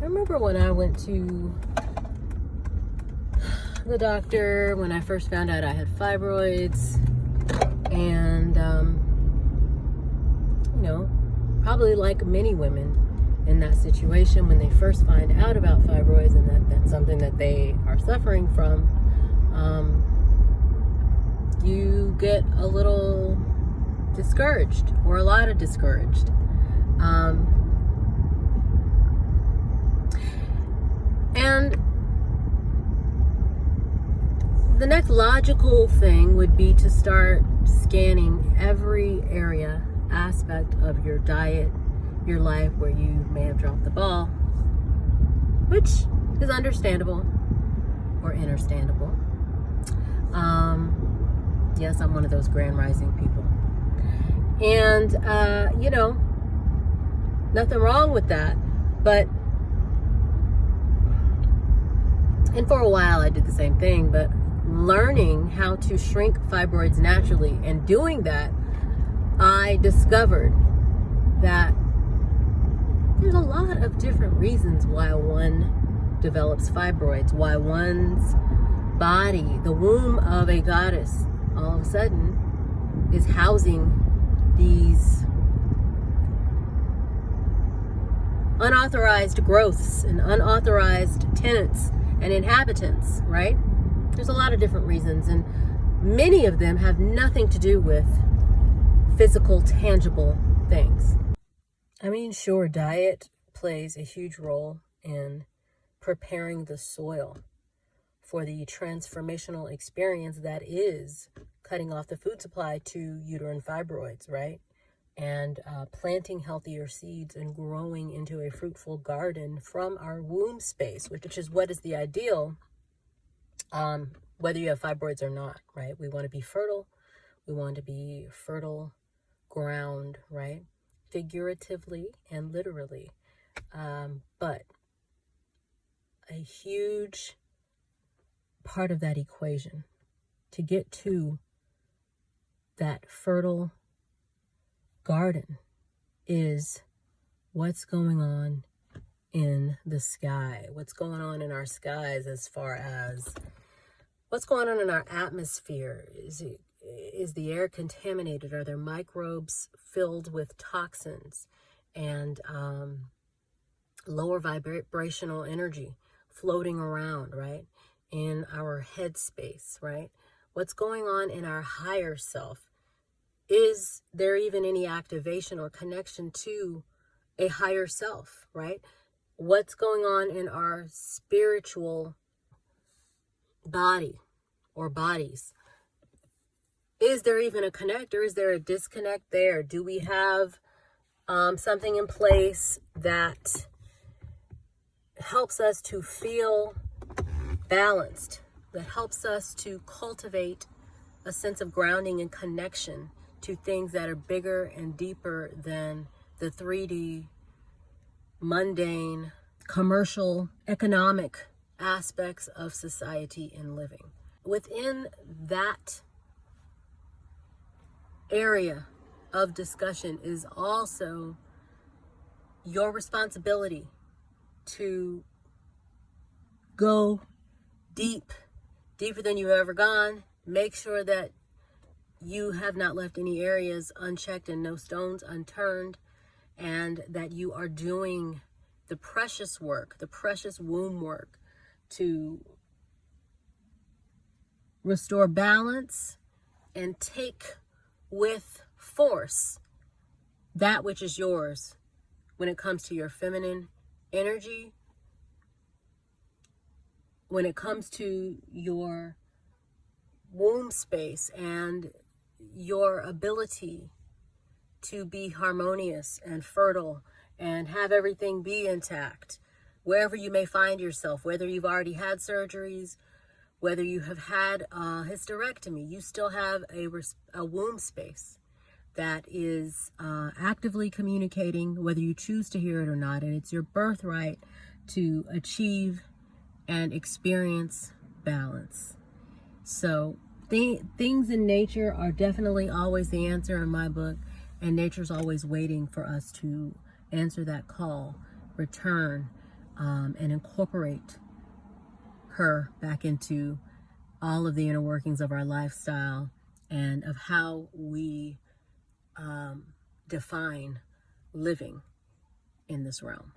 I remember when I went to the doctor when I first found out I had fibroids, and probably like many women in that situation, when they first find out about fibroids and that's something that they are suffering from, you get a little discouraged, or a lot of discouraged. And the next logical thing would be to start scanning every aspect of your diet, your life, where you may have dropped the ball, which is understandable or understandable. Yes, I'm one of those grand rising people. And, nothing wrong with that. And for a while I did the same thing, but learning how to shrink fibroids naturally and doing that, I discovered that there's a lot of different reasons why one develops fibroids, why one's body, the womb of a goddess, all of a sudden is housing these unauthorized growths and unauthorized tenants and inhabitants, right? There's a lot of different reasons, and many of them have nothing to do with physical, tangible things. I mean, sure, diet plays a huge role in preparing the soil for the transformational experience that is cutting off the food supply to uterine fibroids, right? And planting healthier seeds and growing into a fruitful garden from our womb space, which is what is the ideal, whether you have fibroids or not, right? We want to be fertile. We want to be fertile ground, right? Figuratively and literally. But a huge part of that equation to get to that fertile garden is what's going on in the sky, what's going on in our skies, as far as what's going on in our atmosphere. Is the air contaminated? Are there microbes filled with toxins and lower vibrational energy floating around, right, in our headspace, right? What's going on in our higher self? Is there even any activation or connection to a higher self, right? What's going on in our spiritual body or bodies? Is there even a connect, or is there a disconnect there? Do we have something in place that helps us to feel balanced, that helps us to cultivate a sense of grounding and connection to things that are bigger and deeper than the 3D, mundane, commercial, economic aspects of society and living? Within that area of discussion is also your responsibility to go deeper than you've ever gone. Make sure that you have not left any areas unchecked and no stones unturned, and that you are doing the precious work, the precious womb work, to restore balance and take with force that which is yours when it comes to your feminine energy, when it comes to your womb space and your ability to be harmonious and fertile and have everything be intact wherever you may find yourself, whether you've already had surgeries, whether you have had a hysterectomy. You still have a womb space that is actively communicating, whether you choose to hear it or not, and it's your birthright to achieve and experience balance. So things in nature are definitely always the answer in my book, and nature's always waiting for us to answer that call, return, and incorporate her back into all of the inner workings of our lifestyle and of how we define living in this realm.